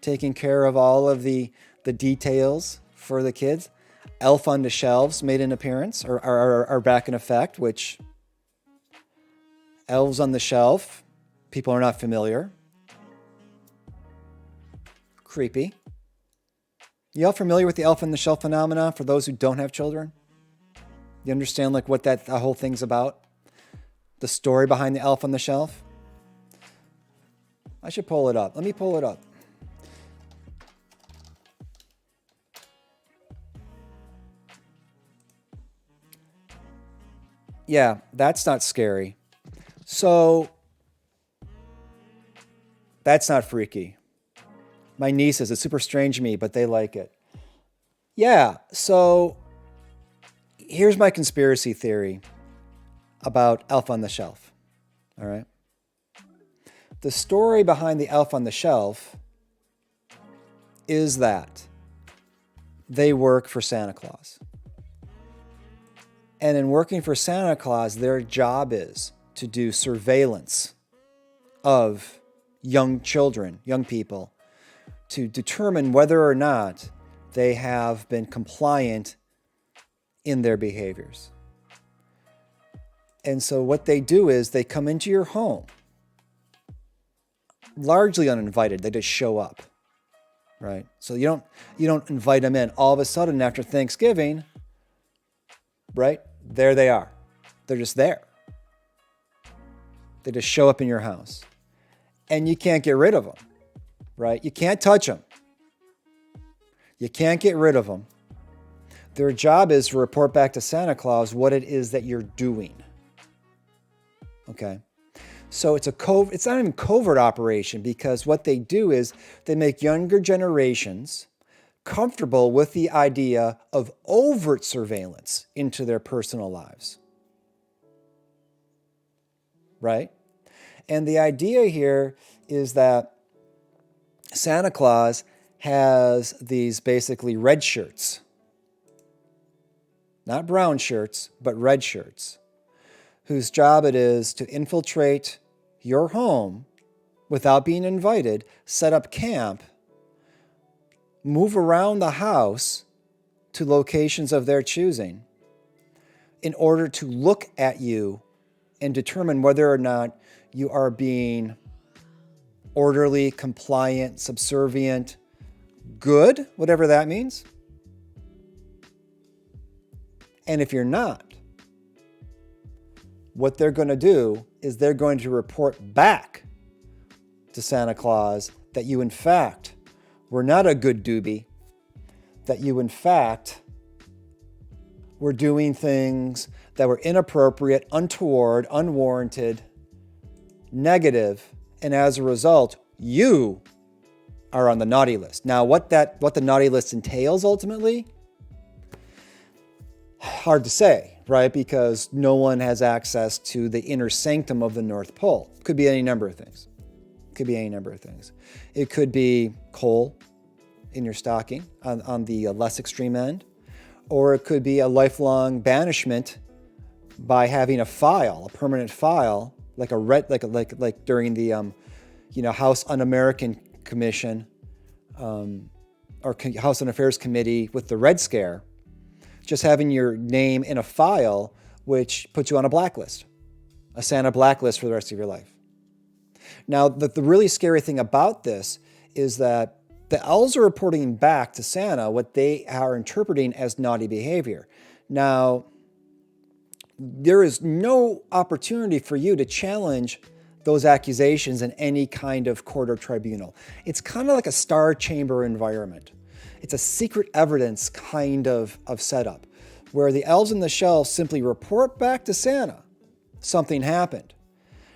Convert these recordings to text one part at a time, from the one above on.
taking care of all of the details for the kids. Elf on the Shelves made an appearance, or are back in effect, which elves on the shelf, people are not familiar. Creepy. You all familiar with the elf on the shelf phenomena for those who don't have children? You understand like what the whole thing's about? The story behind the elf on the shelf? I should pull it up. Let me pull it up. Yeah, that's not scary. So, that's not freaky. My nieces, it's super strange to me, but they like it. Yeah, so here's my conspiracy theory about Elf on the Shelf. All right. The story behind the Elf on the Shelf is that they work for Santa Claus. And in working for Santa Claus, their job is to do surveillance of young children, young people, to determine whether or not they have been compliant in their behaviors. And so what they do is they come into your home, largely uninvited. They just show up, right? So you don't invite them in. All of a sudden after Thanksgiving, right? There they are. They're just there. They just show up in your house. And you can't get rid of them, right? You can't touch them. You can't get rid of them. Their job is to report back to Santa Claus what it is that you're doing. Okay? So it's not even covert operation, because what they do is they make younger generations comfortable with the idea of overt surveillance into their personal lives. Right? And the idea here is that Santa Claus has these basically red shirts. Not brown shirts, but red shirts, whose job it is to infiltrate your home without being invited, set up camp, move around the house to locations of their choosing in order to look at you and determine whether or not you are being orderly, compliant, subservient, good, whatever that means. And if you're not, what they're going to do is they're going to report back to Santa Claus that you, in fact, were not a good doobie, that you, in fact, were doing things that were inappropriate, untoward, unwarranted, negative, and as a result, you are on the naughty list. Now, what the naughty list entails ultimately, hard to say, right? Because no one has access to the inner sanctum of the North Pole. Could be any number of things. It could be coal in your stocking on the less extreme end, or it could be a lifelong banishment by having a permanent file, like during the House Un-American Commission or House Un-Affairs Committee with the Red Scare, just having your name in a file, which puts you on a blacklist, a Santa blacklist for the rest of your life. Now, the really scary thing about this is that the elves are reporting back to Santa what they are interpreting as naughty behavior. Now, there is no opportunity for you to challenge those accusations in any kind of court or tribunal. It's kind of like a star chamber environment. It's a secret evidence kind of setup where the elves on the shelf simply report back to Santa something happened.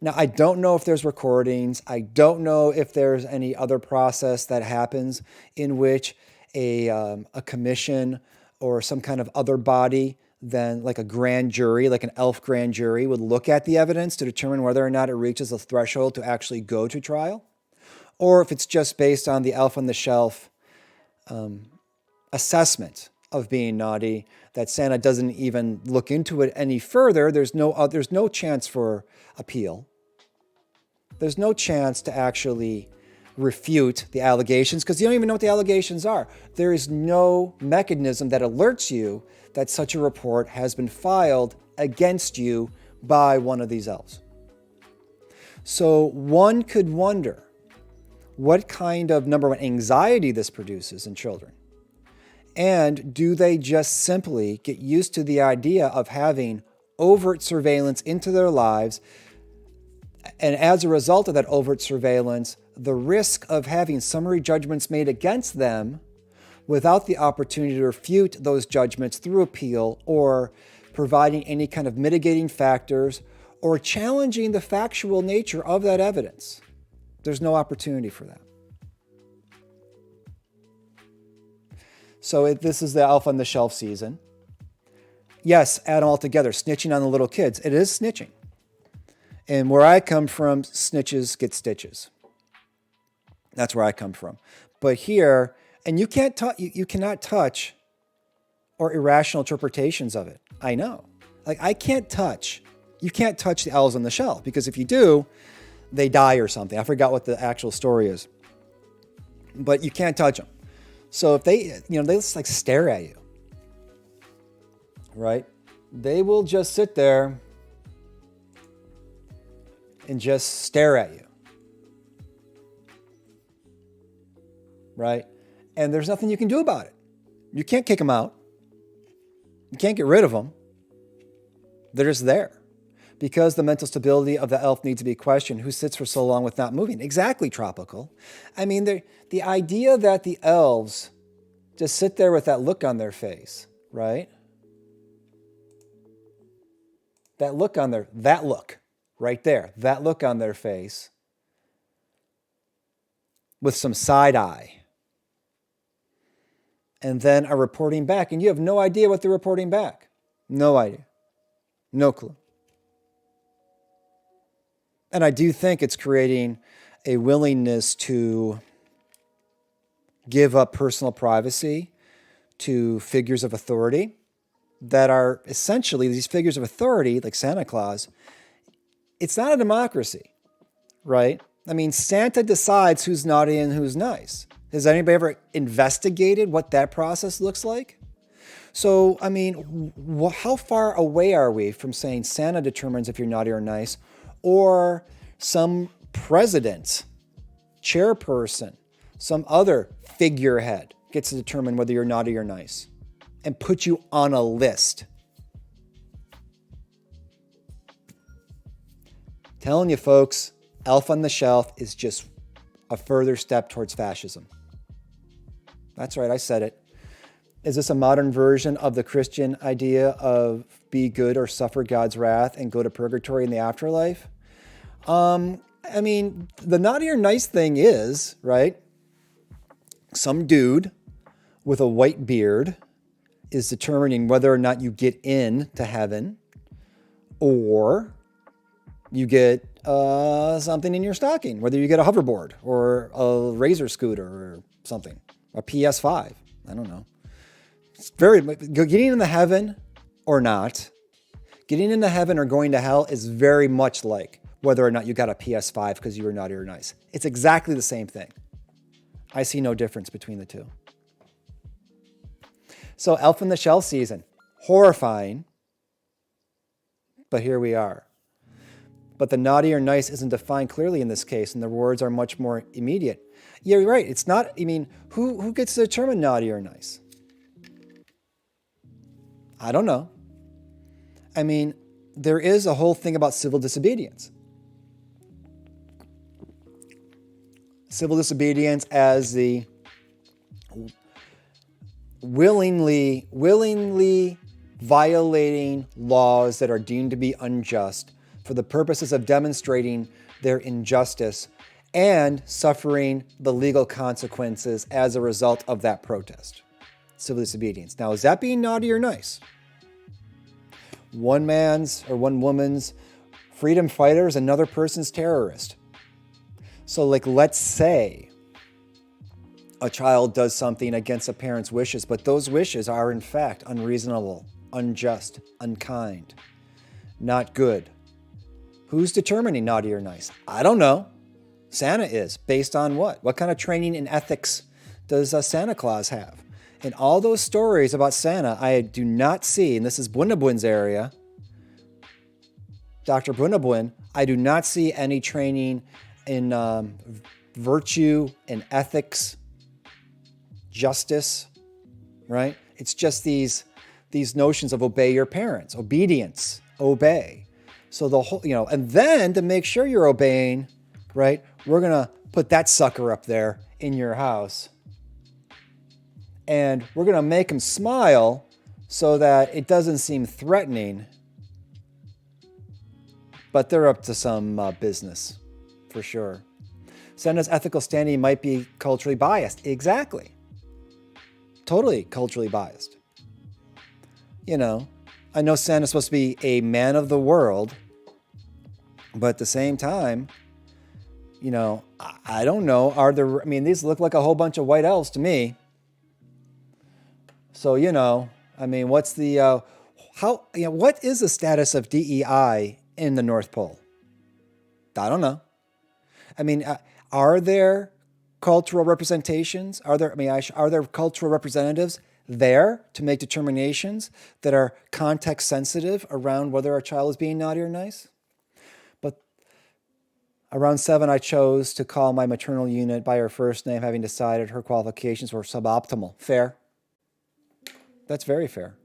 Now, I don't know if there's recordings. I don't know if there's any other process that happens in which a commission or some kind of other body than like a grand jury, like an elf grand jury, would look at the evidence to determine whether or not it reaches a threshold to actually go to trial, or if it's just based on the elf on the shelf assessment of being naughty, that Santa doesn't even look into it any further. There's no chance for appeal. There's no chance to actually refute the allegations because you don't even know what the allegations are. There is no mechanism that alerts you that such a report has been filed against you by one of these elves. So one could wonder what kind of, number one, anxiety this produces in children. And do they just simply get used to the idea of having overt surveillance into their lives? And as a result of that overt surveillance, the risk of having summary judgments made against them without the opportunity to refute those judgments through appeal or providing any kind of mitigating factors or challenging the factual nature of that evidence. There's no opportunity for that. So this is the elf on the shelf season. Yes, add them all together. Snitching on the little kids. It is snitching. And where I come from, snitches get stitches. That's where I come from. But here, and you cannot touch or irrational interpretations of it. I know. Like you can't touch the elves on the shelf because if you do, they die or something. I forgot what the actual story is. But you can't touch them. So if they just like stare at you, right? They will just sit there and just stare at you, right? And there's nothing you can do about it. You can't kick them out. You can't get rid of them. They're just there. Because the mental stability of the elf needs to be questioned. Who sits for so long with not moving? Exactly, Tropical. I mean, the idea that the elves just sit there with that look on their face, right? That look right there, that look on their face with some side eye. And then are reporting back, and you have no idea what they're reporting back. No idea. No clue. And I do think it's creating a willingness to give up personal privacy to figures of authority that are essentially these figures of authority, like Santa Claus. It's not a democracy, right? I mean, Santa decides who's naughty and who's nice. Has anybody ever investigated what that process looks like? So, I mean, how far away are we from saying Santa determines if you're naughty or nice, or some president, chairperson, some other figurehead gets to determine whether you're naughty or nice and put you on a list? Telling you folks, elf on the shelf is just a further step towards fascism. That's right, I said it. Is this a modern version of the Christian idea of be good or suffer God's wrath and go to purgatory in the afterlife? I mean, the naughty or nice thing is, right? Some dude with a white beard is determining whether or not you get into heaven or you get something in your stocking, whether you get a hoverboard or a Razor scooter or something, a PS5. I don't know. It's getting into heaven or not, getting into heaven or going to hell is very much like whether or not you got a PS5 because you were naughty or nice. It's exactly the same thing. I see no difference between the two. So elf on the shelf season, horrifying, but here we are. But the naughty or nice isn't defined clearly in this case, and the words are much more immediate. Yeah, you're right. It's not, I mean, who gets to determine naughty or nice? I don't know. I mean, there is a whole thing about civil disobedience. Civil disobedience as the willingly violating laws that are deemed to be unjust for the purposes of demonstrating their injustice and suffering the legal consequences as a result of that protest. Civil disobedience. Now, is that being naughty or nice? One man's or one woman's freedom fighter is another person's terrorist. So, like, let's say a child does something against a parent's wishes, but those wishes are in fact unreasonable, unjust, unkind, not good. Who's determining naughty or nice? I don't know. Santa is. Based on what? What kind of training in ethics does Santa Claus have? In all those stories about Santa, I do not see, and this is Bunabun's area, Dr. Bunabun, I do not see any training in virtue and ethics, justice, right? It's just these notions of obey your parents, obedience, obey. So the whole, and then to make sure you're obeying, right? We're going to put that sucker up there in your house. And we're going to make him smile so that it doesn't seem threatening. But they're up to some business, for sure. Santa's ethical standing might be culturally biased. Exactly. Totally culturally biased. I know Santa's supposed to be a man of the world, but at the same time, I don't know. These look like a whole bunch of white elves to me. So, what's the, what is the status of DEI in the North Pole? I don't know. Are there cultural representations? Are there cultural representatives there to make determinations that are context sensitive around whether a child is being naughty or nice? But around 7, I chose to call my maternal unit by her first name, having decided her qualifications were suboptimal. Fair. That's very fair.